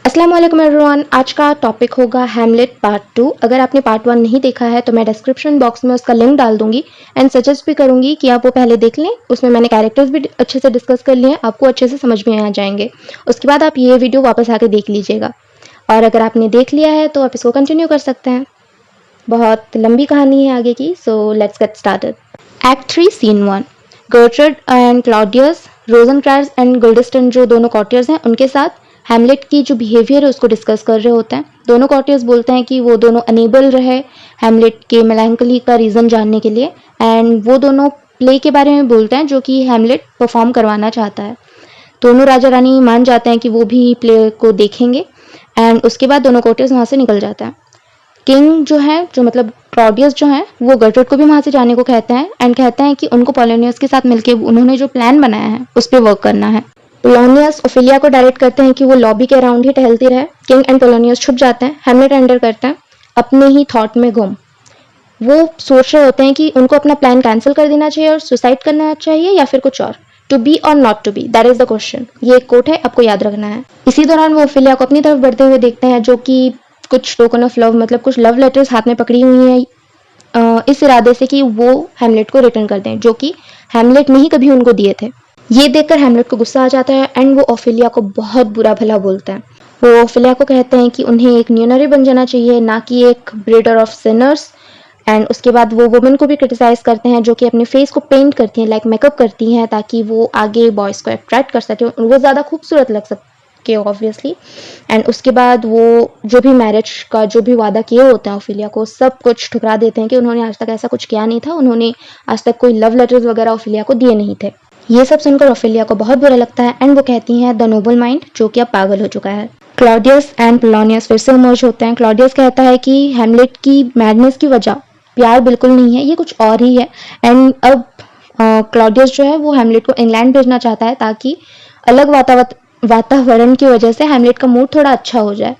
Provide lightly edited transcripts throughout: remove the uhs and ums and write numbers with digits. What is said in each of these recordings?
अस्सलाम वालेकुम एवरीवन। आज का टॉपिक होगा हैमलेट पार्ट 2। अगर आपने पार्ट 1 नहीं देखा है तो मैं डिस्क्रिप्शन बॉक्स में उसका लिंक डाल दूंगी एंड सजेस्ट भी करूंगी कि आप वो पहले देख लें। उसमें मैंने कैरेक्टर्स भी अच्छे से डिस्कस कर लिए हैं, आपको अच्छे से समझ में आ जाएंगे। उसके बाद आप ये वीडियो वापस आके देख लीजिएगा, और अगर आपने देख लिया है तो आप इसको कंटिन्यू कर सकते हैं। बहुत लंबी कहानी है आगे की, so let's get started. Act 3 scene 1। Gertrude and Claudius, Rosencrantz and Guildenstern जो दोनों कॉर्टियर्स हैं उनके साथ हैमलेट की जो बिहेवियर है उसको डिस्कस कर रहे होते हैं। दोनों कॉर्टियर्स बोलते हैं कि वो दोनों अनेबल रहे हैमलेट के मेलैंकोली का रीज़न जानने के लिए, एंड वो दोनों प्ले के बारे में बोलते हैं जो कि हैमलेट परफॉर्म करवाना चाहता है। दोनों राजा रानी मान जाते हैं कि वो भी प्ले को देखेंगे, एंड उसके बाद दोनों कॉर्टियर्स वहाँ से निकल जाते हैं। किंग जो है, जो मतलब क्लॉडियस जो है, वो गर्ट्रूड को भी वहाँ से जाने को कहते हैं एंड कहते हैं कि उनको पोलोनियस के साथ मिलकर उन्होंने जो प्लान बनाया है उस पर वर्क करना है। पोलोनियस ओफिलिया को डायरेक्ट करते हैं कि वो लॉबी के अराउंड ही टहलती रहे। किंग एंड पोलोनियस छुप जाते हैं। हैमलेट एंटर करते हैं अपने ही थॉट में गुम। वो सोच रहे होते हैं कि उनको अपना प्लान कैंसिल कर देना चाहिए और सुसाइड करना चाहिए या फिर कुछ और। टू बी और not to be, that is the question. ये एक कोट है, आपको याद रखना है। इसी दौरान वो ओफिलिया को अपनी तरफ बढ़ते हुए देखते हैं, जो कि कुछ टोकन ऑफ लव, मतलब कुछ लव लेटर्स हाथ में पकड़ी हुई हैं, इस इरादे से कि वो हैमलेट को रिटर्न कर दें, जो कि हैमलेट ने ही कभी उनको दिए थे। ये देखकर हैमलेट को गुस्सा आ जाता है एंड वो ओफिलिया को बहुत बुरा भला बोलता है। वो ओफिलिया को कहते हैं कि उन्हें एक न्यूनरी बन जाना चाहिए, ना कि एक ब्रीडर ऑफ सिनर्स। एंड उसके बाद वो वुमेन को भी क्रिटिसाइज करते हैं जो कि अपने फेस को पेंट करती हैं, लाइक मेकअप करती हैं, ताकि वो आगे बॉयज़ को अट्रैक्ट कर सके, वो ज़्यादा खूबसूरत लग सके ऑब्वियसली। एंड उसके बाद वो जो भी मैरिज का जो भी वादा किए होते हैं ओफिलिया को, सब कुछ ठुकरा देते हैं कि उन्होंने आज तक ऐसा कुछ किया नहीं था, उन्होंने आज तक कोई लव लेटर्स वगैरह ओफिलिया को दिए नहीं थे। ये सब सुनकर ओफिलिया को बहुत बुरा लगता है एंड वो कहती हैं द नोबल माइंड, जो कि अब पागल हो चुका है। क्लॉडियस एंड पोलोनियस फिर से इमर्ज होते हैं। क्लॉडियस कहता है कि हैमलेट की मैडनेस की वजह प्यार बिल्कुल नहीं है, ये कुछ और ही है। एंड अब क्लॉडियस जो है वो हैमलेट को इंग्लैंड भेजना चाहता है ताकि अलग वातावरण की वजह से हैमलेट का मूड थोड़ा अच्छा हो जाए।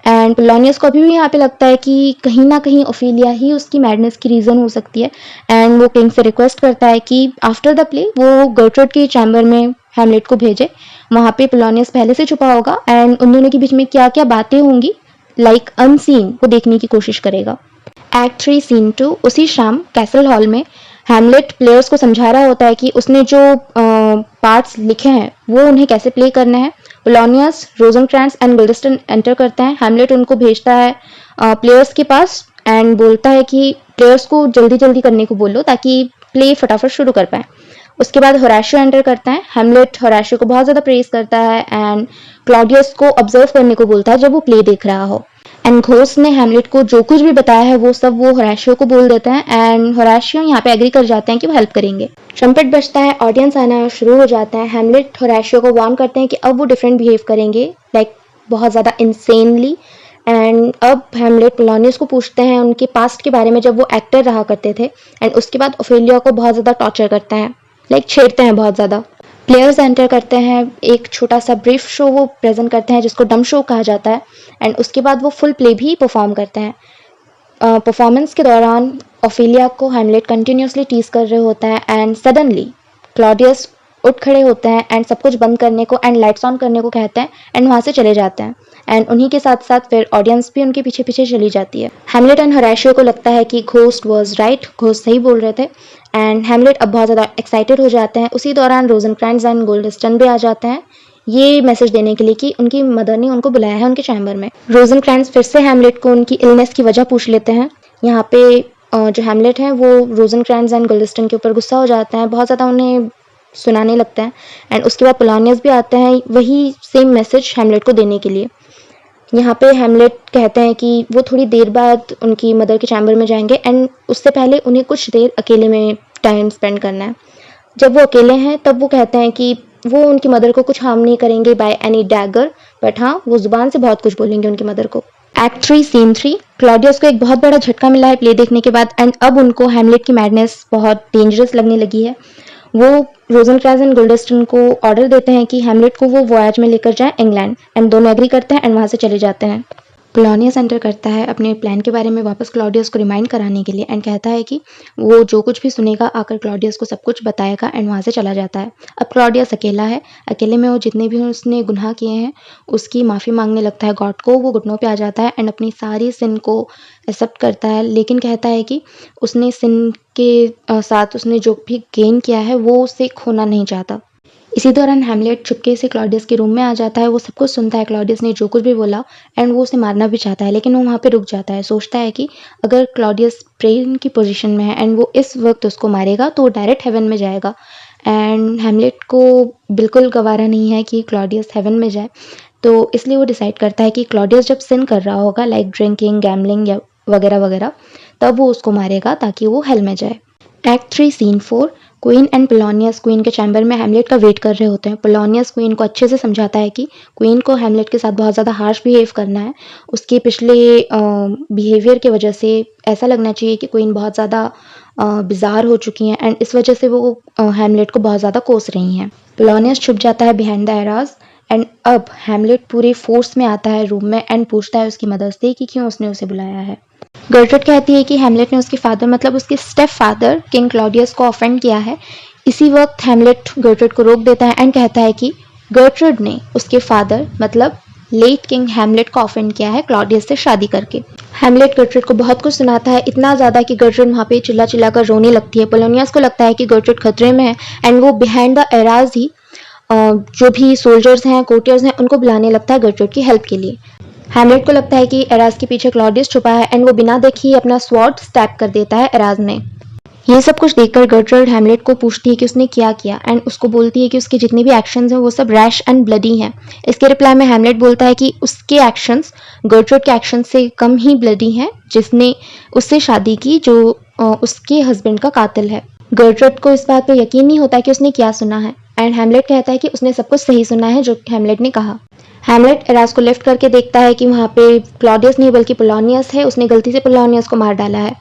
एंड पोलोनियस को अभी भी यहाँ पे लगता है कि कहीं ना कहीं ओफिलिया ही उसकी मैडनेस की रीज़न हो सकती है। एंड वो किंग से रिक्वेस्ट करता है कि आफ्टर द प्ले वो गर्ट्रूड के चैम्बर में हैमलेट को भेजे। वहाँ पे पोलोनियस पहले से छुपा होगा एंड उन दोनों के बीच में क्या क्या बातें होंगी, लाइक अनसीन, वो देखने की कोशिश करेगा। Act 3 scene 2। उसी शाम कैसल हॉल में हैमलेट प्लेयर्स को समझा रहा होता है कि उसने जो पार्ट्स लिखे हैं वो उन्हें कैसे प्ले करने हैं। पोलोनियस, रोजनक्रांट्ज एंड गुल्डस्टन एंटर करते हैं। हैमलेट उनको भेजता है प्लेयर्स के पास एंड बोलता है कि प्लेयर्स को जल्दी जल्दी करने को बोलो ताकि प्ले फटाफट शुरू कर पाए। उसके बाद होराशियो एंटर करता है। हैमलेट होराशियो को बहुत ज़्यादा प्रेज करता है एंड क्लॉडियस को ऑब्जर्व करने को बोलता है जब वो प्ले देख रहा हो। एंड घोस्ट ने हैमलेट को जो कुछ भी बताया है वो सब वो होराशियो को बोल देते हैं एंड होराशियो यहाँ पे एग्री कर जाते हैं कि वो हेल्प करेंगे। ट्रम्पेट बजता है, ऑडियंस आना शुरू हो जाता है। हैमलेट होराशियो को वार्न करते हैं कि अब वो डिफरेंट बिहेव करेंगे, लाइक बहुत ज़्यादा इंसेनली। एंड अब हैमलेट पोलोनियस को पूछते हैं उनके पास्ट के बारे में, जब वो एक्टर रहा करते थे। एंड उसके बाद ओफिलिया को बहुत ज़्यादा टॉर्चर करते हैं, लाइक छेड़ते हैं बहुत ज़्यादा। प्लेयर्स एंटर करते हैं, एक छोटा सा ब्रीफ शो वो प्रेजेंट करते हैं जिसको डम शो कहा जाता है। एंड उसके बाद वो फुल प्ले भी परफॉर्म करते हैं। परफॉर्मेंस के दौरान ओफिलिया को हैमलेट कंटिन्यूसली टीज कर रहे होता है एंड सडनली क्लॉडियस उठ खड़े होते हैं एंड सब कुछ बंद करने को एंड लाइट्स ऑन करने को कहते हैं एंड वहाँ से चले जाते हैं। एंड उन्हीं के साथ साथ फिर ऑडियंस भी उनके पीछे पीछे चली जाती है। हैमलेट एंड होराशियो को लगता है कि घोस्ट वाज राइट, घोस्ट सही बोल रहे थे। एंड हैमलेट अब बहुत ज़्यादा एक्साइटेड हो जाते हैं। उसी दौरान रोजनक्रांट्ज एंड गुल्डस्टन भी आ जाते हैं ये मैसेज देने के लिए कि उनकी मदर ने उनको बुलाया है उनके चैम्बर में। रोजनक्रांट्ज फिर से हैमलेट को उनकी इलनेस की वजह पूछ लेते हैं। यहाँ पे जो हैमलेट है वो रोजनक्रांट्ज एंड गुल्डस्टन के ऊपर गुस्सा हो जाता है, बहुत ज़्यादा उन्हें सुनाने लगता है। एंड उसके बाद पोलोनियस भी आते हैं वही सेम मैसेज हैमलेट को देने के लिए। यहाँ पे हैमलेट कहते हैं कि वो थोड़ी देर बाद उनकी मदर के चैम्बर में जाएंगे एंड उससे पहले उन्हें कुछ देर अकेले में टाइम स्पेंड करना है। जब वो अकेले हैं तब वो कहते हैं कि वो उनकी मदर को कुछ हार्म नहीं करेंगे बाय एनी डैगर, बट हाँ वो जुबान से बहुत कुछ बोलेंगे उनकी मदर को। Act 3 scene 3। क्लॉडियस को एक बहुत बड़ा झटका मिला है प्ले देखने के बाद एंड अब उनको हैमलेट की मैडनेस बहुत डेंजरस लगने लगी है। वो रोजनक्रांट्ज एंड गुल्डस्टन को ऑर्डर देते हैं कि हैमलेट को वो वॉयज में लेकर जाए इंग्लैंड, एंड दोनों एग्री करते हैं एंड वहाँ से चले जाते हैं। पोलोनियस एंटर करता है अपने प्लान के बारे में वापस क्लॉडियस को रिमाइंड कराने के लिए एंड कहता है कि वो जो कुछ भी सुनेगा आकर क्लॉडियस को सब कुछ बताएगा एंड वहाँ से चला जाता है। अब क्लॉडियस अकेला है, अकेले में वो जितने भी उसने गुनाह किए हैं उसकी माफ़ी मांगने लगता है गॉड को। वो घुटनों पे आ जाता है एंड अपनी सारी सिन को एक्सेप्ट करता है, लेकिन कहता है कि उसने सिन के साथ उसने जो भी गेन किया है वो उसे खोना नहीं चाहता। इसी दौरान हैमलेट चुपके से क्लॉडियस के रूम में आ जाता है। वो सब कुछ सुनता है क्लॉडियस ने जो कुछ भी बोला एंड वो उसे मारना भी चाहता है, लेकिन वो वहाँ पे रुक जाता है। सोचता है कि अगर क्लॉडियस प्रेन की पोजीशन में है एंड वो इस वक्त उसको मारेगा तो वो डायरेक्ट हेवन में जाएगा एंड हैमलेट को बिल्कुल गवारा नहीं है कि क्लॉडियस हेवन में जाए। तो इसलिए वो डिसाइड करता है कि क्लॉडियस जब सिन कर रहा होगा लाइक ड्रिंकिंग, गैम्बलिंग या वगैरह वगैरह, तब वो उसको मारेगा ताकि वो हेल में जाए। Act 3 scene 4। Queen and Polonius queen के चैम्बर में हैमलेट का वेट कर रहे होते हैं। पोलोनियस क्वीन को अच्छे से समझाता है कि क्वीन को हैमलेट के साथ बहुत ज़्यादा हार्श बिहेव करना है। उसके पिछले बिहेवियर की वजह से ऐसा लगना चाहिए कि क्वीन बहुत ज़्यादा बिजार हो चुकी हैं एंड इस वजह से वो हैमलेट को बहुत ज़्यादा कोस रही हैं। पोलोनियस छुप जाता है बिहाइंड द एराज एंड अब हैमलेट पूरे फोर्स में आता है रूम में एंड पूछता है उसकी मदर से कि क्यों उसने उसे बुलाया है। गर्ट्रूड कहती है कि हैमलेट ने उसके फादर मतलब उसके स्टेप फादर किंग क्लॉडियस को ऑफेंड किया है। इसी वक्त हैमलेट गर्ट्रूड को रोक देता है एंड कहता है कि गर्ट्रूड ने उसके फादर मतलब लेट किंग हैमलेट को ऑफेंड किया है क्लॉडियस से शादी करके। हैमलेट गर्ट्रूड को बहुत कुछ सुनाता है, इतना ज़्यादा कि गर्ट्रूड वहाँ पे चिल्ला चिल्ला कर रोने लगती है। पोलोनियस को लगता है कि गर्ट्रूड खतरे में है एंड वो बिहाइंड द एराज ही जो भी सोल्जर्स हैं, कोर्टियर्स हैं, उनको बुलाने लगता है गर्ट्रूड की हेल्प के लिए। हैमलेट को लगता है कि एराज के पीछे क्लॉडियस छुपा है एंड वो बिना देखे ही अपना स्वॉर्ड स्टैब कर देता है एराज में। ये सब कुछ देखकर गर्ट्रूड हैमलेट को पूछती है कि उसने क्या किया एंड उसको बोलती है कि उसके जितने भी एक्शंस हैं वो सब रैश एंड ब्लडी हैं। इसके रिप्लाई में हैमलेट बोलता है कि उसके एक्शंस गर्ट्रूड के एक्शन से कम ही ब्लडी हैं, जिसने उससे शादी की जो उसके हस्बैंड का कातिल है। गर्ट्रूड को इस बात पर यकीन नहीं होता कि उसने क्या सुना है एंड हैमलेट कहता है कि उसने सब कुछ सही सुना है जो हैमलेट ने कहा। हैमलेट एराज को लिफ्ट करके देखता है कि वहाँ पे क्लॉडियस नहीं बल्कि पोलोनियस है। उसने गलती से पोलोनियस को मार डाला है।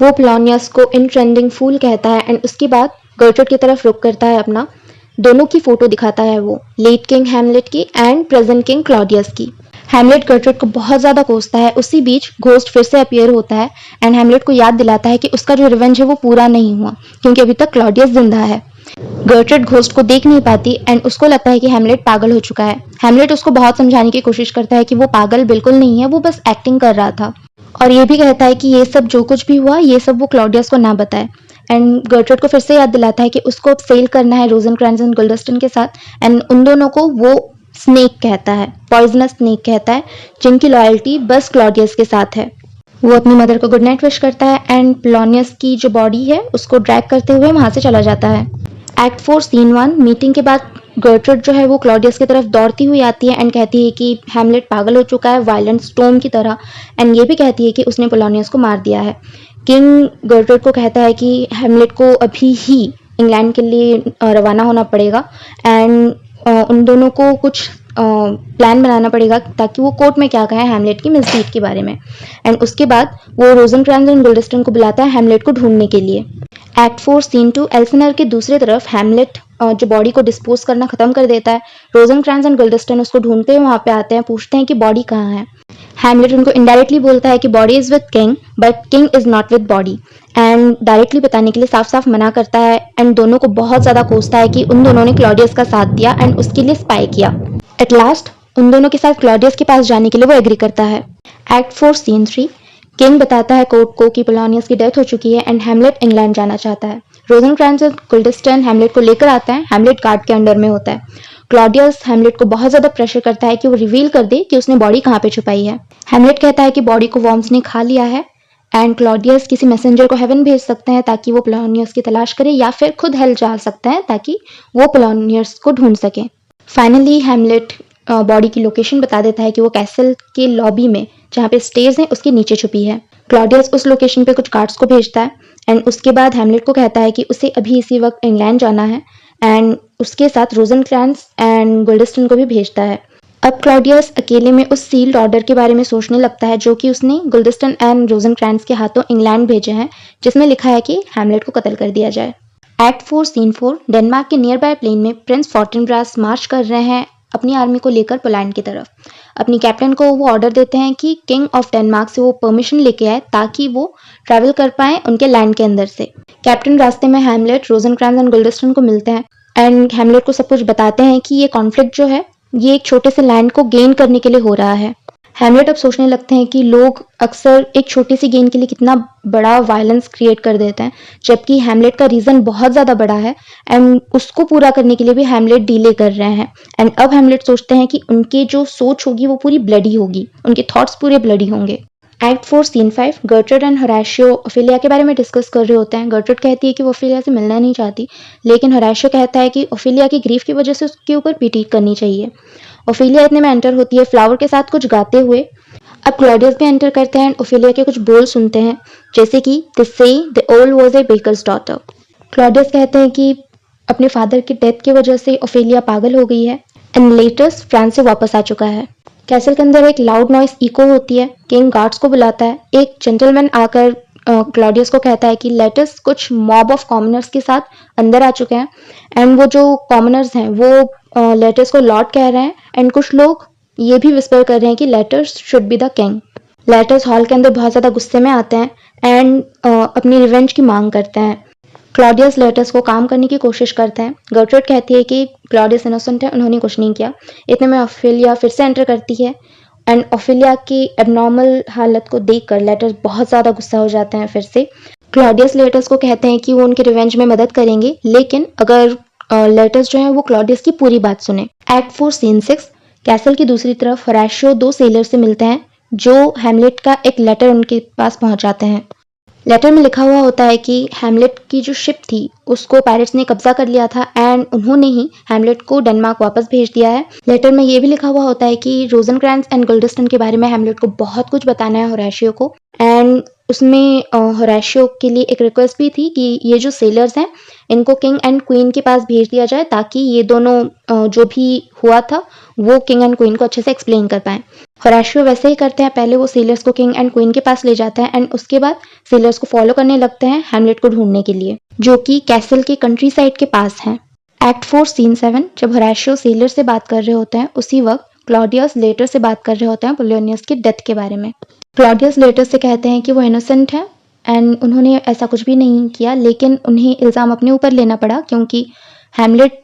वो पोलोनियस को इन ट्रेंडिंग फूल कहता है एंड उसके बाद गर्ट्रूड की तरफ रुक करता है अपना। दोनों की फोटो दिखाता है वो, लेट किंग हैमलेट की एंड प्रेजेंट किंग क्लॉडियस की। हैमलेट गर्ट्रूड को बहुत ज़्यादा कोसता है। उसी बीच घोस्ट फिर से अपीयर होता है एंड हैमलेट को याद दिलाता है कि उसका जो रिवेंज है वो पूरा नहीं हुआ क्योंकि अभी तक क्लॉडियस जिंदा है। गर्ट्रूड घोस्ट को देख नहीं पाती एंड उसको लगता है कि हैमलेट पागल हो चुका है। हैमलेट उसको बहुत समझाने की कोशिश करता है कि वो पागल बिल्कुल नहीं है, वो बस एक्टिंग कर रहा था, और ये भी कहता है कि ये सब जो कुछ भी हुआ ये सब वो क्लॉडियस को ना बताए। एंड गर्ट्रूड को फिर से याद दिलाता है कि उसको अब सेल करना है रोजेनक्रैंज एंड गुल्डस्टन के साथ एंड उन दोनों को वो स्नेक कहता है, पॉइजनस स्नेक कहता है, जिनकी लॉयल्टी बस क्लॉडियस के साथ है। वो अपनी मदर को गुड नाइट विश करता है एंड पोलोनियस की जो बॉडी है उसको ड्रैग करते हुए वहां से चला जाता है। Act 4 scene 1। मीटिंग के बाद गर्ट्रूड जो है वो क्लॉडियस की तरफ दौड़ती हुई आती है एंड कहती है कि हैमलेट पागल हो चुका है वायलेंट स्टॉर्म की तरह, एंड ये भी कहती है कि उसने पोलोनियस को मार दिया है। किंग गर्ट्रूड को कहता है कि हैमलेट को अभी ही इंग्लैंड के लिए रवाना होना पड़ेगा एंड उन दोनों को कुछ प्लान बनाना पड़ेगा ताकि वो कोर्ट में क्या कहे हैमलेट की मिसडीड के बारे में। एंड उसके बाद वो रोजेनक्रैंज एंड गुल्डस्टन को बुलाता है हैमलेट को ढूंढने के लिए। Act 4 scene 2। एल्सिनर के दूसरी तरफ हैमलेट जो बॉडी को डिस्पोज करना खत्म कर देता है। रोजेनक्रैंज एंड गुल्डस्टन उसको ढूंढते हुए वहां पे आते हैं, पूछते हैं कि बॉडी कहाँ है। हैमलेट उनको इनडायरेक्टली बोलता है कि body is with king but king is not with body, and directly बताने के लिए साफ साफ मना करता है एंड दोनों को बहुत ज्यादा कोसता है कि उन दोनों ने क्लॉडियस का साथ दिया एंड उसके लिए स्पाई किया। एट लास्ट उन दोनों के साथ क्लॉडियस के पास जाने के लिए वो एग्री करता है। Act 4 scene 3। किंग बताता है कोर्ट को कि पोलोनियस की डेथ हो चुकी है एंड हैमलेट इंग्लैंड जाना चाहता है। रोजेनक्रैंज एंड गुल्डस्टन हैमलेट को लेकर आता है। हैमलेट गार्ड के अंडर में होता है। क्लॉडियस हैमलेट को बहुत ज्यादा प्रेशर करता है कि वो रिवील कर दे कि उसने बॉडी कहाँ पे छुपाई है। हैमलेट कहता है कि बॉडी को वॉर्म्स ने खा लिया है एंड क्लॉडियस किसी मैसेंजर को हेवन भेज सकते हैं ताकि वो पोलोनियस की तलाश करे, या फिर खुद हेल जा सकते हैं ताकि वो पोलोनियस को ढूंढ सके। फाइनली हैमलेट बॉडी की लोकेशन बता देता है कि वो कैसल के लॉबी में जहाँ पे स्टेज है उसके नीचे छुपी है। क्लॉडियस उस लोकेशन पे कुछ गार्ड्स को भेजता है एंड उसके बाद हैमलेट को कहता है कि उसे अभी इसी वक्त इंग्लैंड जाना है एंड उसके साथ रोजेनक्रैंज एंड गुल्डस्टन को भी भेजता है। अब क्लॉडियस अकेले में उस सील्ड ऑर्डर के बारे में सोचने लगता है जो कि उसने गुल्डस्टन एंड रोजेनक्रैंज के हाथों इंग्लैंड भेजे हैं, जिसमें लिखा है कि हैमलेट को कत्ल कर दिया जाए। Act 4 scene 4। डेनमार्क के नियर बाय प्लेन में प्रिंस फॉर्टिनब्रास मार्च कर रहे हैं अपनी आर्मी को लेकर पोलैंड की तरफ। अपनी कैप्टन को वो ऑर्डर देते हैं कि किंग ऑफ डेनमार्क से वो परमिशन लेके आए ताकि वो ट्रैवल कर पाए उनके लैंड के अंदर से। कैप्टन रास्ते में हैमलेट, रोजेनक्रैंज एंड गुल्डस्टन को मिलते हैं एंड हैमलेट को सब कुछ बताते हैं कि ये कॉन्फ्लिक्ट जो है ये एक छोटे से लैंड को गेन करने के लिए हो रहा है। हैमलेट अब सोचने लगते हैं कि लोग अक्सर एक छोटी सी गेन के लिए कितना बड़ा वायलेंस क्रिएट कर देते हैं, जबकि हैमलेट का रीजन बहुत ज्यादा बड़ा है एंड उसको पूरा करने के लिए भी हैमलेट डिले कर रहे हैं। एंड अब हैमलेट सोचते हैं कि उनकी जो सोच होगी वो पूरी ब्लडी होगी, उनके थॉट्स पूरे ब्लडी होंगे। Act 4 scene 5 Gertrude and Horatio Ophelia के बारे में डिस्कस कर रहे होते हैं। गर्ट्रूड कहती है कि वो ओफेलिया से मिलना नहीं चाहती, लेकिन होरेशियो कहता है कि ओफेलिया की ग्रीफ की वजह से उसके ऊपर पिटी करनी चाहिए। ओफेलिया इतने में एंटर होती है फ्लावर के साथ कुछ गाते हुए। अब क्लॉडियस भी एंटर करते हैं, ओफेलिया के कुछ बोल सुनते हैं, जैसे कि दे say the owl was a baker's daughter. Claudius कहते हैं कि अपने फादर की डेथ की वजह से ओफेलिया पागल हो गई है एंड लेटस फ्रांस से वापस आ चुका है। कैसल के अंदर एक लाउड नॉइस इको होती है। किंग गार्ड्स को बुलाता है। एक जेंटलमैन आकर क्लॉडियस को कहता है कि लेटस कुछ मॉब ऑफ कॉमनर्स के साथ अंदर आ चुके हैं एंड वो जो कॉमनर्स हैं वो लेटस को लॉर्ड कह रहे हैं एंड कुछ लोग ये भी विस्पर कर रहे हैं कि Laertes should be the king. Laertes hall के अंदर बहुत ज़्यादा गुस्से में आते हैं एंड अपनी रिवेंज की मांग करते हैं। क्लॉडियस लेटस को काम करने की कोशिश करते हैं। गर्ट्रूड कहती है कि क्लॉडियस इनोसेंट है, उन्होंने कुछ नहीं किया। इतने में ओफेलिया फिर से एंटर करती है एंड ओफेलिया की एबनॉर्मल हालत को देखकर लेटस बहुत ज़्यादा गुस्सा हो जाते हैं फिर से। क्लॉडियस लेटस को कहते हैं कि वो उनके रिवेंज में मदद करेंगे, लेकिन अगर लेटस जो है वो क्लॉडियस की पूरी बात सुने। एक्ट 4 सीन 6 कैसल की दूसरी तरफ होरेशियो दो सेलर से मिलते हैं जो हैमलेट का एक लेटर उनके पास पहुंचाते हैं। लेटर में लिखा हुआ होता है कि हैमलेट की जो शिप थी उसको पायरेट्स ने कब्जा कर लिया था एंड उन्होंने ही हैमलेट को डेनमार्क वापस भेज दिया है। लेटर में ये भी लिखा हुआ होता है कि रोजेनक्रैंज एंड गुल्डस्टन के बारे में हैमलेट को बहुत कुछ बताना है होरेशियो को एंड उसमें होरेशियो के लिए एक रिक्वेस्ट भी थी कि ये जो सेलर्स हैं इनको किंग एंड क्वीन के पास भेज दिया जाए ताकि ये दोनों जो भी हुआ था वो किंग एंड क्वीन को अच्छे से एक्सप्लेन कर पाएं। होरेशियो वैसे ही करते हैं, पहले वो सेलर्स को किंग एंड क्वीन के पास ले जाते हैं एंड उसके बाद सेलर्स को फॉलो करने लगते हैं हैमलेट को ढूंढने के लिए, जो कि कैसल के कंट्री साइड के पास है। एक्ट 4 सीन 7 जब होरेशियो सेलर से बात कर रहे होते हैं उसी वक्त क्लॉडियस लेटर से बात कर रहे होते हैं पोलियनियस की डेथ के बारे में। क्लॉडियस लेटर से कहते हैं कि वो इनोसेंट है एंड उन्होंने ऐसा कुछ भी नहीं किया, लेकिन उन्हें इल्ज़ाम अपने ऊपर लेना पड़ा क्योंकि हैमलेट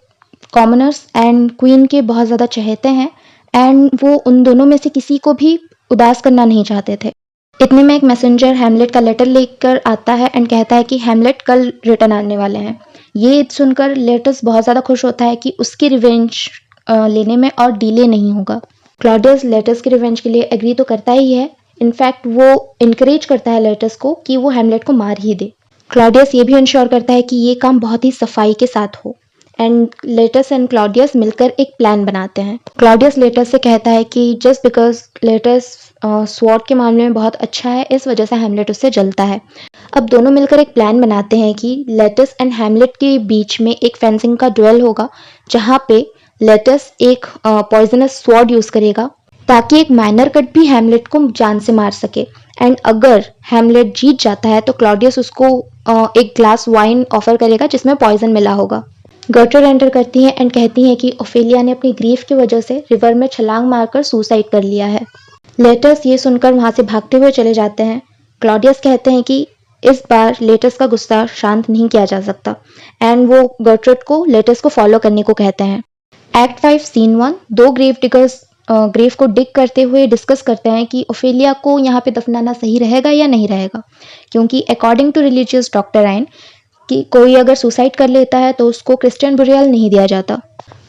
कॉमनर्स एंड क्वीन के बहुत ज़्यादा चहेते हैं एंड वो उन दोनों में से किसी को भी उदास करना नहीं चाहते थे। इतने में एक मैसेंजर हैमलेट का लेटर लेकर आता है एंड कहता है कि हैमलेट कल रिटर्न आने वाले हैं। ये सुनकर लेटस बहुत ज़्यादा खुश होता है कि उसकी रिवेंज लेने में और डिले नहीं होगा। क्लॉडियस लेटस की रिवेंज के लिए एग्री तो करता ही है, इनफैक्ट वो इनकरेज करता है लेटस को कि वो हैमलेट को मार ही दे। क्लॉडियस ये भी इंश्योर करता है कि ये काम बहुत ही सफाई के साथ हो एंड लेटस एंड क्लॉडियस मिलकर एक प्लान बनाते हैं। क्लॉडियस लेटस से कहता है कि जस्ट बिकॉज लेटस स्वॉर्ड के मामले में बहुत अच्छा है इस वजह से हैमलेट उससे जलता है। अब दोनों मिलकर एक प्लान बनाते हैं कि लेटस एंड हैमलेट के बीच में एक फेंसिंग का ड्यूएल होगा जहाँ पे लेटस एक पॉइजनस स्वॉर्ड यूज करेगा ताकि एक माइनर कट भी हैमलेट को जान से मार सके एंड अगर हैमलेट जीत जाता है तो क्लॉडियस उसको एक ग्लास वाइन ऑफर करेगा जिसमें पॉइजन मिला होगा। गर्ट्रूड एंटर करती है एंड कहती है कि ओफेलिया ने अपनी ग्रीफ की वजह से रिवर में छलांग मारकर सुसाइड कर लिया है। लेटस ये सुनकर वहां से भागते हुए चले जाते हैं। क्लॉडियस कहते हैं कि इस बार लेटस का गुस्सा शांत नहीं किया जा सकता एंड वो गर्ट्रूड को लेटस को फॉलो करने को कहते हैं। एक्ट 5 सीन 1 दो ग्रेव डिगर्स ग्रेव को डिग करते हुए डिस्कस करते हैं कि ओफेलिया को यहाँ पे दफनाना सही रहेगा या नहीं रहेगा, क्योंकि अकॉर्डिंग टू रिलीजियस डॉक्टराइन कि कोई अगर सुसाइड कर लेता है तो उसको क्रिश्चियन बुरियल नहीं दिया जाता।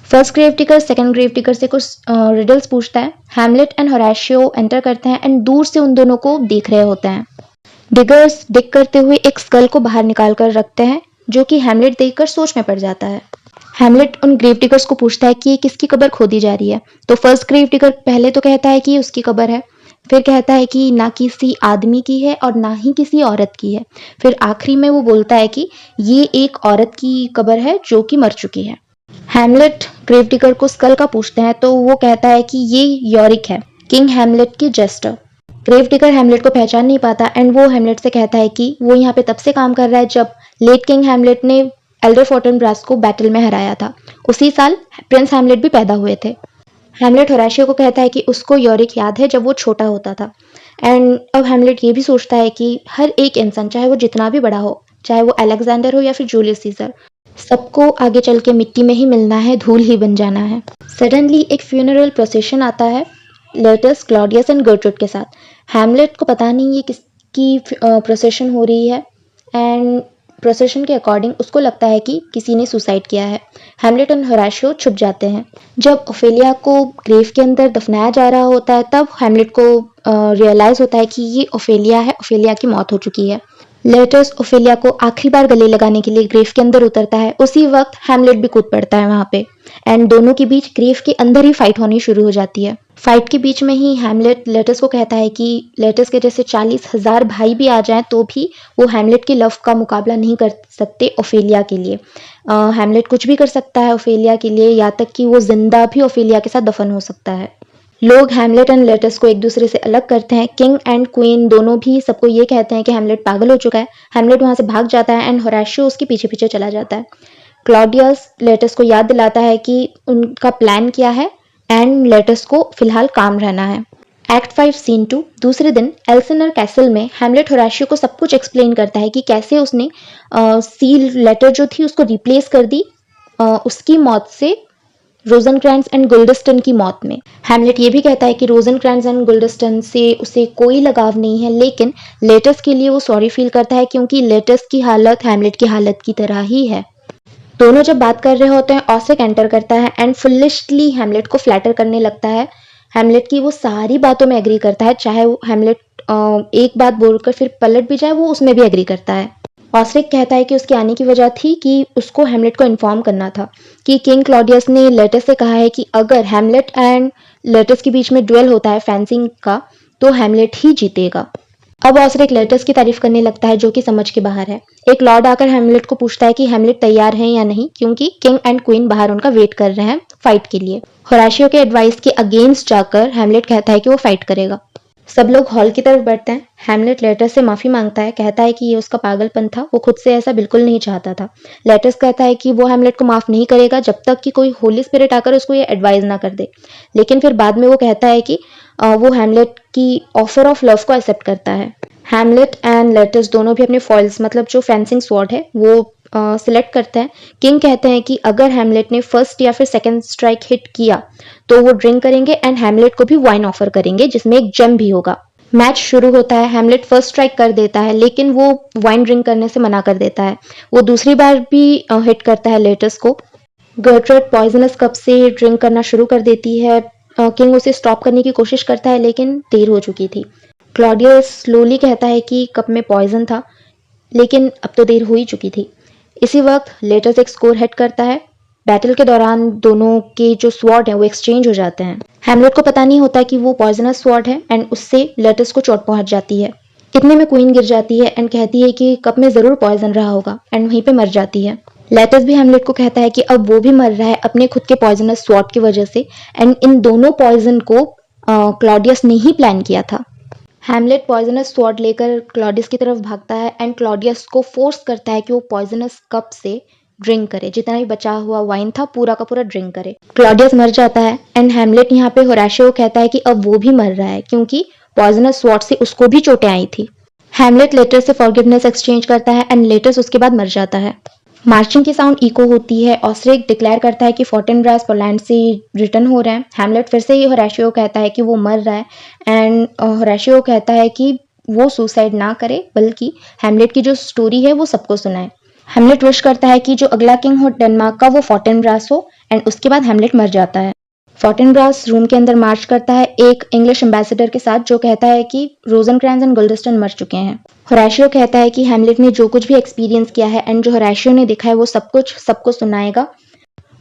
First grave digger second grave digger से कुछ रिडल्स पूछता है। हैमलेट एंड होरेशियो एंटर करते हैं एंड दूर से उन दोनों को देख रहे होते हैं। डिगर्स डिग करते हुए एक स्कल को बाहर निकाल कर रखते हैं जो कि हैमलेट देखकर सोच में पड़ जाता है। हैमलेट उन ग्रेव डिगर्स को पूछता है कि ये किसकी कब्र खोदी जा रही है, तो फर्स्ट ग्रेव डिगर पहले तो कहता है कि ये उसकी कब्र है, फिर कहता है कि ना किसी आदमी की है और ना ही किसी औरत की है, फिर आखिरी में वो बोलता है कि ये एक औरत की कब्र है जो कि मर चुकी है। हैमलेट ग्रेव डिगर को स्कल का पूछते हैं तो वो कहता है कि ये यॉरिक है, किंग हैमलेट की जेस्टर। ग्रेव डिगर हैमलेट को पहचान नहीं पाता एंड वो हैमलेट से कहता है कि वो यहाँ पे तब से काम कर रहा है जब लेट किंग हैमलेट ने एल्डर फोर्टनब्रास को बैटल में हराया था। उसी साल प्रिंस हैमलेट भी पैदा हुए थे। हैमलेट होराशियो को कहता है कि उसको यॉरिक याद है जब वो छोटा होता था। एंड अब हैमलेट ये भी सोचता है कि हर एक इंसान, चाहे वो जितना भी बड़ा हो, चाहे वो अलेक्जेंडर हो या फिर जूलियस सीजर, सबको आगे चल के मिट्टी में ही मिलना है, धूल ही बन जाना है। सडनली एक फ्यूनरल प्रोसेशन आता है लेटस, क्लॉडियस एंड गर्ट्रूड के साथ। हैमलेट को पता नहीं ये किसकी प्रोसेशन हो रही है, एंड प्रोसेशन के अकॉर्डिंग उसको लगता है कि किसी ने सुसाइड किया है। हैमलेट एंड होराशियो छुप जाते हैं। जब ओफेलिया को ग्रेव के अंदर दफनाया जा रहा होता है तब हैमलेट को रियलाइज होता है कि ये ओफेलिया है, ओफेलिया की मौत हो चुकी है। लेटस ओफेलिया को आखिरी बार गले लगाने के लिए ग्रेव के अंदर उतरता है। उसी वक्त हैमलेट भी कूद पड़ता है वहां पे, एंड दोनों के बीच ग्रेव के अंदर ही फाइट होनी शुरू हो जाती है। फाइट के बीच में ही हैमलेट लेटस को कहता है कि लेटस के जैसे 40,000 भाई भी आ जाएं तो भी वो हैमलेट की लव का मुकाबला नहीं कर सकते ओफेलिया के लिए। हैमलेट कुछ भी कर सकता है ओफेलिया के लिए, यहाँ तक कि वो जिंदा भी ओफेलिया के साथ दफन हो सकता है। लोग हैमलेट एंड लेटस को एक दूसरे से अलग करते हैं। किंग एंड क्वीन दोनों भी सबको ये कहते हैं कि हैमलेट पागल हो चुका है। हैमलेट वहां से भाग जाता है एंड होराशियो उसके पीछे पीछे चला जाता है। क्लॉडियस लेटस को याद दिलाता है कि उनका प्लान क्या है, एंड लेटस को फिलहाल काम रहना है। एक्ट 5 सीन 2 दूसरे दिन एल्सिनर कैसल में हैमलेट होराशियो को सब कुछ एक्सप्लेन करता है कि कैसे उसने सील लेटर जो थी उसको रिप्लेस कर दी उसकी मौत से, रोजनक्रैंस एंड गुल्डस्टन की मौत में। हैमलेट ये भी कहता है कि रोजनक्रैंस एंड गुल्डस्टन से उसे कोई लगाव नहीं है, लेकिन लेटस के लिए वो सॉरी फील करता है क्योंकि लेटस की हालत हैमलेट की हालत की तरह ही है। दोनों जब बात कर रहे होते हैं ऑस्रिक एंटर करता है एंड फुलिशली हैमलेट को फ्लैटर करने लगता है। हैमलेट की वो सारी बातों में एग्री करता है, चाहे वो हैमलेट एक बात बोलकर फिर पलट भी जाए, वो उसमें भी एग्री करता है। ऑस्रिक कहता है कि उसके आने की वजह थी कि उसको हैमलेट को इन्फॉर्म करना था कि किंग क्लॉडियस ने लेटस से कहा है कि अगर हैमलेट एंड लेटस के बीच में ड्यूएल होता है फेंसिंग का तो हैमलेट ही जीतेगा। अब ऑस्रिक लेटस की तारीफ करने लगता है जो कि समझ के बाहर है। एक लॉर्ड आकर हैमलेट को पूछता है कि हैमलेट तैयार है या नहीं, क्योंकि किंग एंड क्वीन बाहर उनका वेट कर रहे हैं फाइट के लिए। होराशियो के एडवाइस के अगेंस्ट जाकर हैमलेट कहता है कि वो फाइट करेगा। सब लोग हॉल की तरफ बढ़ते हैं। हैमलेट लेटस से माफी मांगता है, कहता है कि ये उसका पागलपन था, वो खुद से ऐसा बिल्कुल नहीं चाहता था। लेटस कहता है कि वो हैमलेट को माफ नहीं करेगा जब तक कि कोई होली स्पिरिट आकर उसको ये एडवाइस ना कर दे। लेकिन फिर बाद में वो कहता है कि वो हैमलेट की ऑफर ऑफ लव को एक्सेप्ट करता है। हैमलेट एंड लेटस दोनों भी अपने फॉइल्स, मतलब जो फेंसिंग स्वॉर्ड है, वो सिलेक्ट करते हैं। किंग कहते हैं कि अगर हैमलेट ने फर्स्ट या फिर सेकंड स्ट्राइक हिट किया तो वो ड्रिंक करेंगे एंड हैमलेट को भी वाइन ऑफर करेंगे जिसमें एक जेम भी होगा। मैच शुरू होता है। हैमलेट फर्स्ट स्ट्राइक कर देता है लेकिन वो वाइन ड्रिंक करने से मना कर देता है। वो दूसरी बार भी हिट करता है लेटस को। गर्ट्रूड पॉइजनस कप से ड्रिंक करना शुरू कर देती है। किंग उसे स्टॉप करने की कोशिश करता है लेकिन देर हो चुकी थी। क्लॉडियस स्लोली कहता है कि कप में पॉइजन था, लेकिन अब तो देर हो ही चुकी थी। इसी वक्त लेटस एक स्कोर हेड करता है। बैटल के दौरान दोनों के जो स्वॉर्ड हैं वो एक्सचेंज हो जाते हैं। हैमलेट को पता नहीं होता कि वो पॉइजनस स्वॉर्ड है एंड उससे लेटस को चोट पहुंच जाती है। इतने में क्वीन गिर जाती है एंड कहती है कि कप में जरूर पॉइजन रहा होगा, एंड वहीं पे मर जाती है। लेटस भी हैमलेट को कहता है कि अब वो भी मर रहा है अपने खुद के पॉइजनस स्वॉर्ड की वजह से, एंड इन दोनों पॉइजन को क्लॉडियस ने ही प्लान किया था। हैमलेट पॉइजनस स्वॉर्ड लेकर क्लॉडियस की तरफ भागता है एंड क्लॉडियस को फोर्स करता है कि वो पॉइजनस कप से ड्रिंक करे, जितना भी बचा हुआ वाइन था पूरा का पूरा ड्रिंक करे। क्लॉडियस मर जाता है एंड हैमलेट यहाँ पे होराशियो कहता है कि अब वो भी मर रहा है क्योंकि पॉइजनस स्वॉर्ड से उसको भी चोटें आई थी। Hamlet let's say forgiveness exchange करता है एंड लेटस उसके बाद मर जाता है। मार्चिंग की साउंड इको होती है। ऑस्रिक डिक्लेयर करता है कि फोर्टिनब्रास पोलैंड से रिटर्न हो रहे हैं। हैमलेट फिर से ही होराशियो कहता है कि वो मर रहा है एंड होराशियो कहता है कि वो सुसाइड ना करे बल्कि हैमलेट की जो स्टोरी है वो सबको सुनाए। हैमलेट विश करता है कि जो अगला किंग हो डेनमार्क का वो फोर्टिनब्रास हो, एंड उसके बाद हैमलेट मर जाता है। फोर्टिनब्रास रूम के अंदर मार्च करता है एक इंग्लिश एम्बेसडर के साथ जो कहता है कि रोजनक्रैंस एंड गुल्डस्टन मर चुके हैं। होराशियो कहता है कि हैमलेट ने जो कुछ भी एक्सपीरियंस किया है एंड जो होराशियो ने देखा है वो सब कुछ सबको सुनाएगा।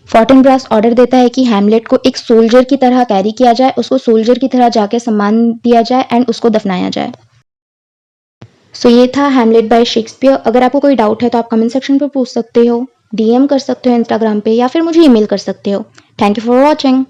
फोर्टिनब्रास ऑर्डर देता है कि हैमलेट को एक सोल्जर की तरह कैरी किया जाए, उसको सोल्जर की तरह जाके सम्मान दिया जाए एंड उसको दफनाया जाए। सो ये था हैमलेट बाय शेक्सपियर। अगर आपको कोई डाउट है तो आप कमेंट सेक्शन पर पूछ सकते हो, डीएम कर सकते हो इंस्टाग्राम पे, या फिर मुझे ईमेल कर सकते हो। Thank you for watching.